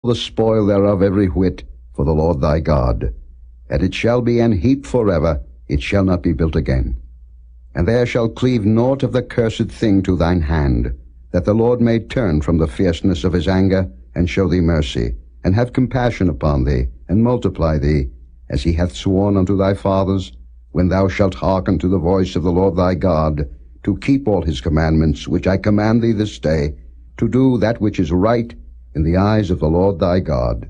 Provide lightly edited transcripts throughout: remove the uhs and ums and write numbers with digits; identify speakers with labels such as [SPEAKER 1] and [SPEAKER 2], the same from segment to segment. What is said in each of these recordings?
[SPEAKER 1] the spoil thereof every whit for the Lord thy God. And it shall be an heap forever, it shall not be built again. And there shall cleave naught of the cursed thing to thine hand, that the Lord may turn from the fierceness of his anger, and show thee mercy, and have compassion upon thee, and multiply thee, as he hath sworn unto thy fathers, when thou shalt hearken to the voice of the Lord thy God, to keep all his commandments, which I command thee this day, to do that which is right in the eyes of the Lord thy God.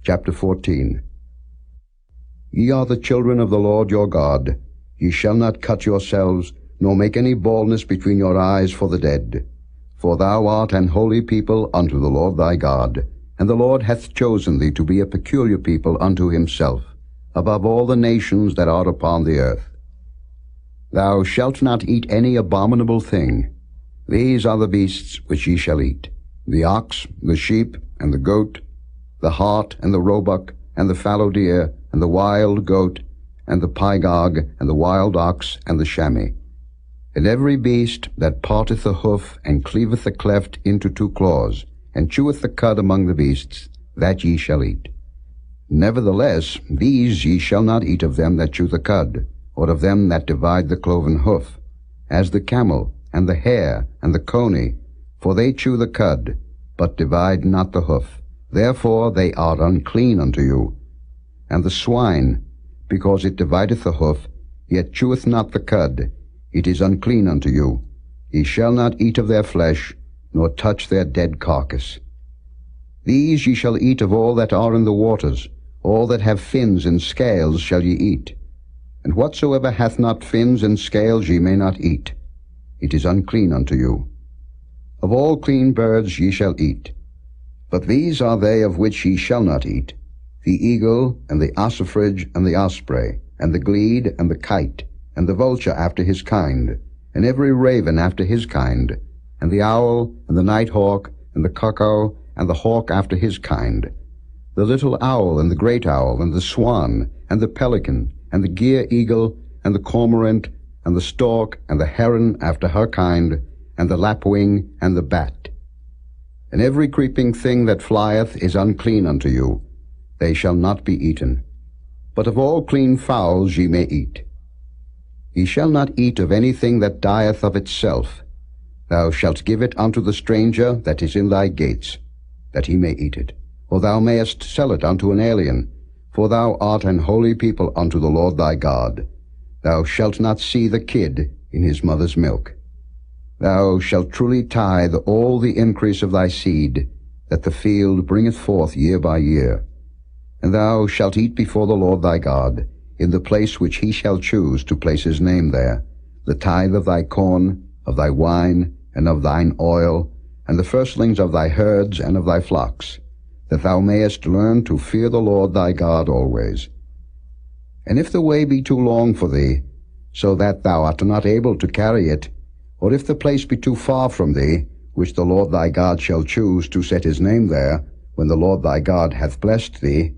[SPEAKER 1] Chapter 14. Ye are the children of the Lord your God. Ye shall not cut yourselves, nor make any baldness between your eyes for the dead. For thou art an holy people unto the Lord thy God, and the Lord hath chosen thee to be a peculiar people unto himself, above all the nations that are upon the earth. Thou shalt not eat any abominable thing. These are the beasts which ye shall eat: the ox, the sheep, and the goat, the hart, and the roebuck, and the fallow deer, and the wild goat, and the pygarg, and the wild ox, and the chamois. And every beast that parteth the hoof, and cleaveth the cleft into two claws, and cheweth the cud among the beasts, that ye shall eat. Nevertheless, these ye shall not eat of them that chew the cud, or of them that divide the cloven hoof, as the camel, and the hare, and the coney, for they chew the cud, but divide not the hoof. Therefore they are unclean unto you. And the swine, because it divideth the hoof, yet cheweth not the cud, it is unclean unto you. Ye shall not eat of their flesh, nor touch their dead carcass. These ye shall eat of all that are in the waters, all that have fins and scales shall ye eat. And whatsoever hath not fins and scales ye may not eat. It is unclean unto you. Of all clean birds ye shall eat. But these are they of which ye shall not eat: the eagle, and the ossifrage, and the osprey, and the glede, and the kite, and the vulture after his kind, and every raven after his kind, and the owl, and the night hawk, and the cuckoo, and the hawk after his kind, the little owl, and the great owl, and the swan, and the pelican, and the gier eagle, and the cormorant, and the stork, and the heron after her kind, and the lapwing, and the bat. And every creeping thing that flieth is unclean unto you. They shall not be eaten. But of all clean fowls ye may eat. Ye shall not eat of anything that dieth of itself. Thou shalt give it unto the stranger that is in thy gates, that he may eat it. Or thou mayest sell it unto an alien, for thou art an holy people unto the Lord thy God. Thou shalt not see the kid in his mother's milk. Thou shalt truly tithe all the increase of thy seed, that the field bringeth forth year by year. And thou shalt eat before the Lord thy God, in the place which he shall choose to place his name there, the tithe of thy corn, of thy wine, and of thine oil, and the firstlings of thy herds and of thy flocks, that thou mayest learn to fear the Lord thy God always. And if the way be too long for thee, so that thou art not able to carry it, or if the place be too far from thee, which the Lord thy God shall choose to set his name there, when the Lord thy God hath blessed thee,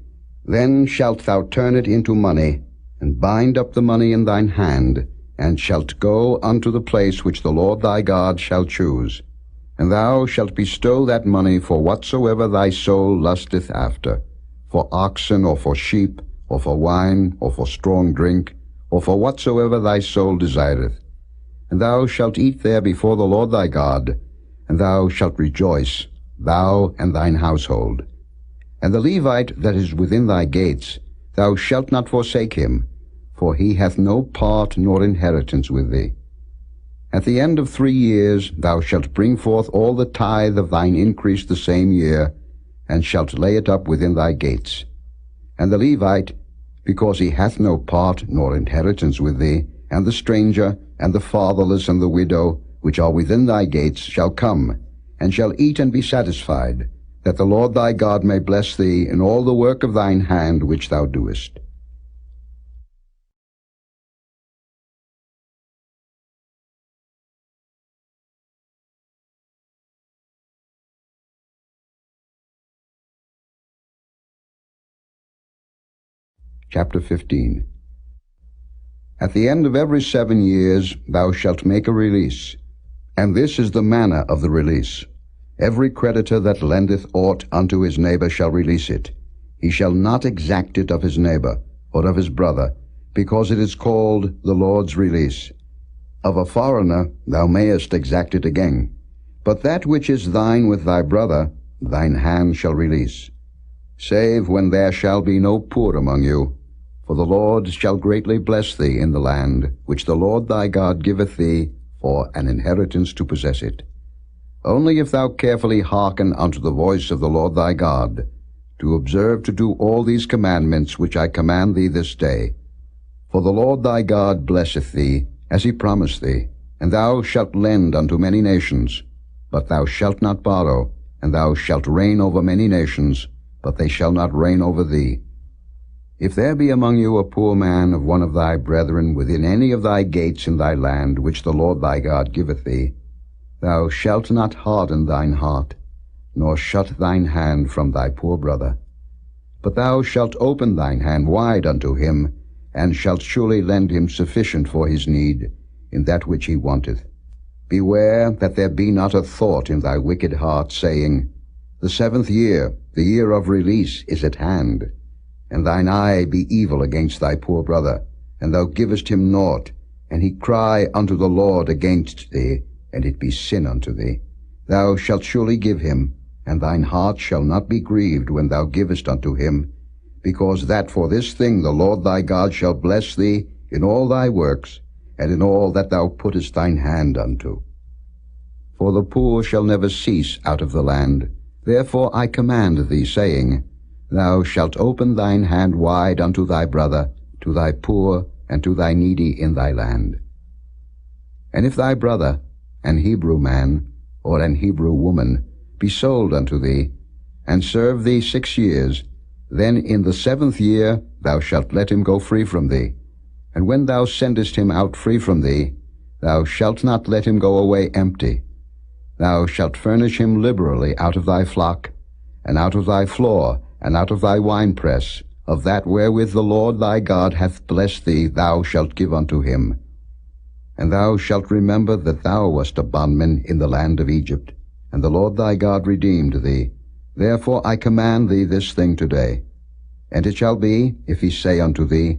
[SPEAKER 1] then shalt thou turn it into money, and bind up the money in thine hand, and shalt go unto the place which the Lord thy God shall choose. And thou shalt bestow that money for whatsoever thy soul lusteth after, for oxen, or for sheep, or for wine, or for strong drink, or for whatsoever thy soul desireth. And thou shalt eat there before the Lord thy God, and thou shalt rejoice, thou and thine household. And the Levite that is within thy gates, thou shalt not forsake him, for he hath no part nor inheritance with thee. At the end of 3 years thou shalt bring forth all the tithe of thine increase the same year, and shalt lay it up within thy gates. And the Levite, because he hath no part nor inheritance with thee, and the stranger, and the fatherless, and the widow, which are within thy gates, shall come, and shall eat and be satisfied, that the Lord thy God may bless thee in all the work of thine hand which thou doest. Chapter 15. At the end of every 7 years thou shalt make a release, and this is the manner of the release. Every creditor that lendeth aught unto his neighbor shall release it. He shall not exact it of his neighbor, or of his brother, because it is called the Lord's release. Of a foreigner thou mayest exact it again, but that which is thine with thy brother thine hand shall release, save when there shall be no poor among you. For the Lord shall greatly bless thee in the land, which the Lord thy God giveth thee for an inheritance to possess it. Only if thou carefully hearken unto the voice of the Lord thy God, to observe to do all these commandments which I command thee this day. For the Lord thy God blesseth thee, as he promised thee, and thou shalt lend unto many nations, but thou shalt not borrow, and thou shalt reign over many nations, but they shall not reign over thee. If there be among you a poor man of one of thy brethren within any of thy gates in thy land, which the Lord thy God giveth thee, thou shalt not harden thine heart, nor shut thine hand from thy poor brother. But thou shalt open thine hand wide unto him, and shalt surely lend him sufficient for his need, in that which he wanteth. Beware that there be not a thought in thy wicked heart, saying, The 7th year, the year of release, is at hand, and thine eye be evil against thy poor brother, and thou givest him naught, and he cry unto the Lord against thee, and it be sin unto thee. Thou shalt surely give him, and thine heart shall not be grieved when thou givest unto him, because that for this thing the Lord thy God shall bless thee in all thy works, and in all that thou puttest thine hand unto. For the poor shall never cease out of the land. Therefore I command thee, saying, Thou shalt open thine hand wide unto thy brother, to thy poor, and to thy needy in thy land. And if thy brother, an Hebrew man, or an Hebrew woman, be sold unto thee, and serve thee 6 years, then in the 7th year thou shalt let him go free from thee. And when thou sendest him out free from thee, thou shalt not let him go away empty. Thou shalt furnish him liberally out of thy flock, and out of thy floor, and out of thy winepress, of that wherewith the Lord thy God hath blessed thee thou shalt give unto him. And thou shalt remember that thou wast a bondman in the land of Egypt, and the Lord thy God redeemed thee. Therefore I command thee this thing today. And it shall be, if he say unto thee,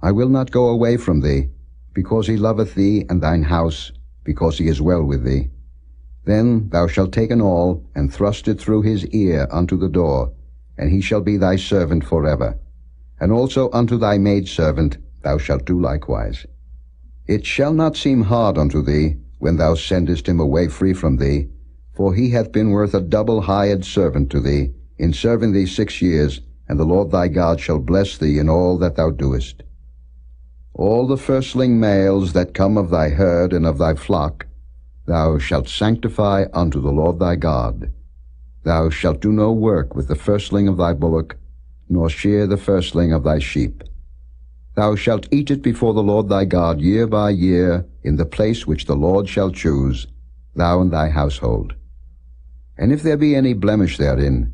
[SPEAKER 1] I will not go away from thee, because he loveth thee and thine house, because he is well with thee, then thou shalt take an awl, and thrust it through his ear unto the door, and he shall be thy servant forever. And also unto thy maidservant thou shalt do likewise. It shall not seem hard unto thee, when thou sendest him away free from thee, for he hath been worth a double hired servant to thee, in serving thee 6 years, and the Lord thy God shall bless thee in all that thou doest. All the firstling males that come of thy herd and of thy flock thou shalt sanctify unto the Lord thy God. Thou shalt do no work with the firstling of thy bullock, nor shear the firstling of thy sheep. Thou shalt eat it before the Lord thy God year by year, in the place which the Lord shall choose, thou and thy household. And if there be any blemish therein,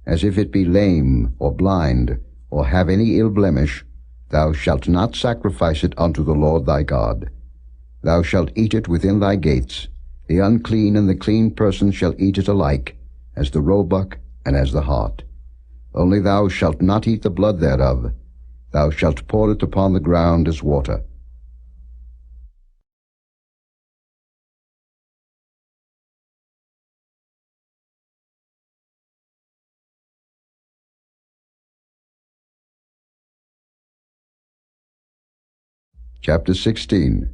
[SPEAKER 1] as if it be lame, or blind, or have any ill blemish, thou shalt not sacrifice it unto the Lord thy God. Thou shalt eat it within thy gates. The unclean and the clean person shall eat it alike, as the roebuck and as the hart. Only thou shalt not eat the blood thereof. Thou shalt pour it upon the ground as water. Chapter 16.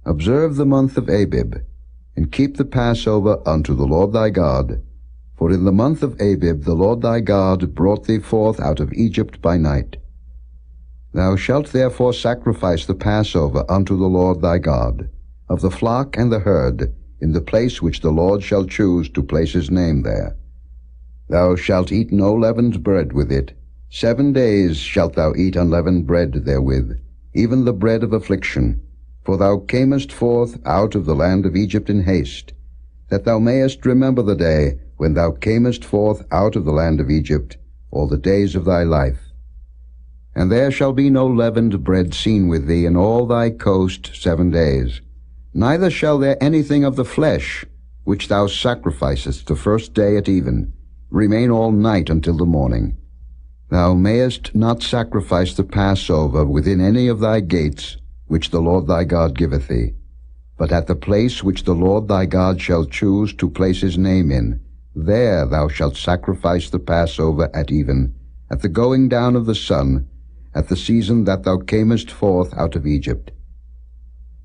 [SPEAKER 1] Observe the month of Abib, and keep the Passover unto the Lord thy God. For in the month of Abib the Lord thy God brought thee forth out of Egypt by night. Thou shalt therefore sacrifice the Passover unto the Lord thy God, of the flock and the herd, in the place which the Lord shall choose to place his name there. Thou shalt eat no leavened bread with it. 7 days shalt thou eat unleavened bread therewith, even the bread of affliction. For thou camest forth out of the land of Egypt in haste, that thou mayest remember the day when thou camest forth out of the land of Egypt, all the days of thy life. And there shall be no leavened bread seen with thee in all thy coast 7 days. Neither shall there anything of the flesh, which thou sacrificest the first day at even, remain all night until the morning. Thou mayest not sacrifice the Passover within any of thy gates, which the Lord thy God giveth thee. But at the place which the Lord thy God shall choose to place his name in, there thou shalt sacrifice the Passover at even, at the going down of the sun, at the season that thou camest forth out of Egypt.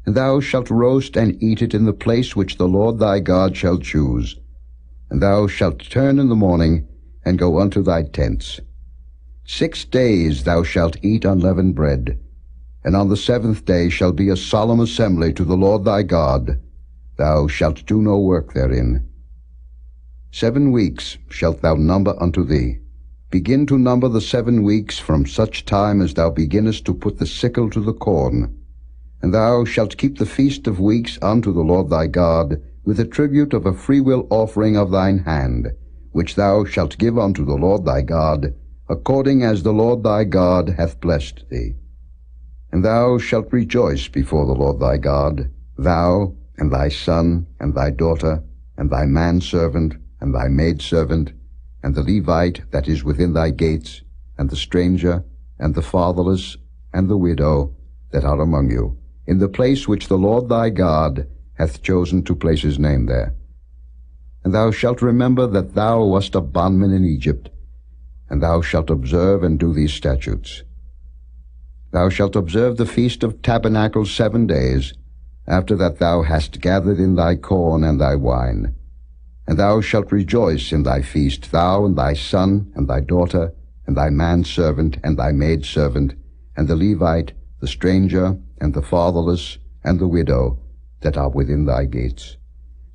[SPEAKER 1] And thou shalt roast and eat it in the place which the Lord thy God shall choose. And thou shalt turn in the morning, and go unto thy tents. 6 days thou shalt eat unleavened bread, and on the 7th day shall be a solemn assembly to the Lord thy God. Thou shalt do no work therein. 7 weeks shalt thou number unto thee. Begin to number the 7 weeks from such time as thou beginnest to put the sickle to the corn. And thou shalt keep the feast of weeks unto the Lord thy God, with the tribute of a freewill offering of thine hand, which thou shalt give unto the Lord thy God, according as the Lord thy God hath blessed thee. And thou shalt rejoice before the Lord thy God, thou, and thy son, and thy daughter, and thy manservant, and thy maidservant, and the Levite that is within thy gates, and the stranger, and the fatherless, and the widow that are among you, in the place which the Lord thy God hath chosen to place his name there. And thou shalt remember that thou wast a bondman in Egypt, and thou shalt observe and do these statutes. Thou shalt observe the feast of tabernacles 7 days, after that thou hast gathered in thy corn and thy wine. And thou shalt rejoice in thy feast, thou and thy son, and thy daughter, and thy manservant, and thy maidservant, and the Levite, the stranger, and the fatherless, and the widow, that are within thy gates.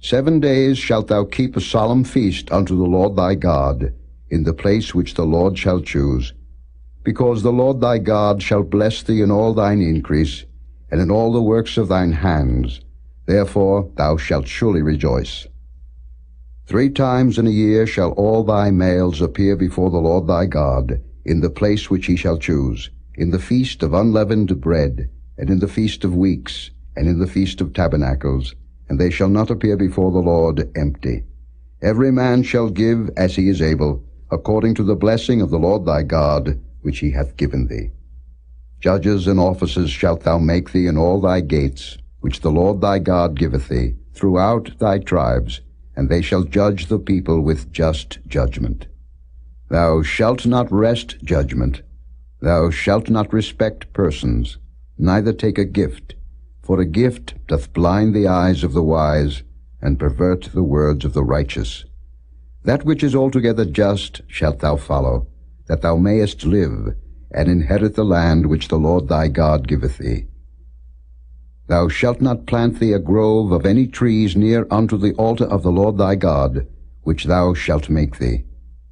[SPEAKER 1] 7 days shalt thou keep a solemn feast unto the Lord thy God, in the place which the Lord shall choose, because the Lord thy God shall bless thee in all thine increase, and in all the works of thine hands. Therefore thou shalt surely rejoice. 3 times in a year shall all thy males appear before the Lord thy God, in the place which he shall choose, in the feast of unleavened bread, and in the feast of weeks, and in the feast of tabernacles, and they shall not appear before the Lord empty. Every man shall give as he is able, according to the blessing of the Lord thy God, which he hath given thee. Judges and officers shalt thou make thee in all thy gates, which the Lord thy God giveth thee, throughout thy tribes, and they shall judge the people with just judgment. Thou shalt not wrest judgment. Thou shalt not respect persons, neither take a gift, for a gift doth blind the eyes of the wise, and pervert the words of the righteous. That which is altogether just shalt thou follow, that thou mayest live, and inherit the land which the Lord thy God giveth thee. Thou shalt not plant thee a grove of any trees near unto the altar of the Lord thy God, which thou shalt make thee.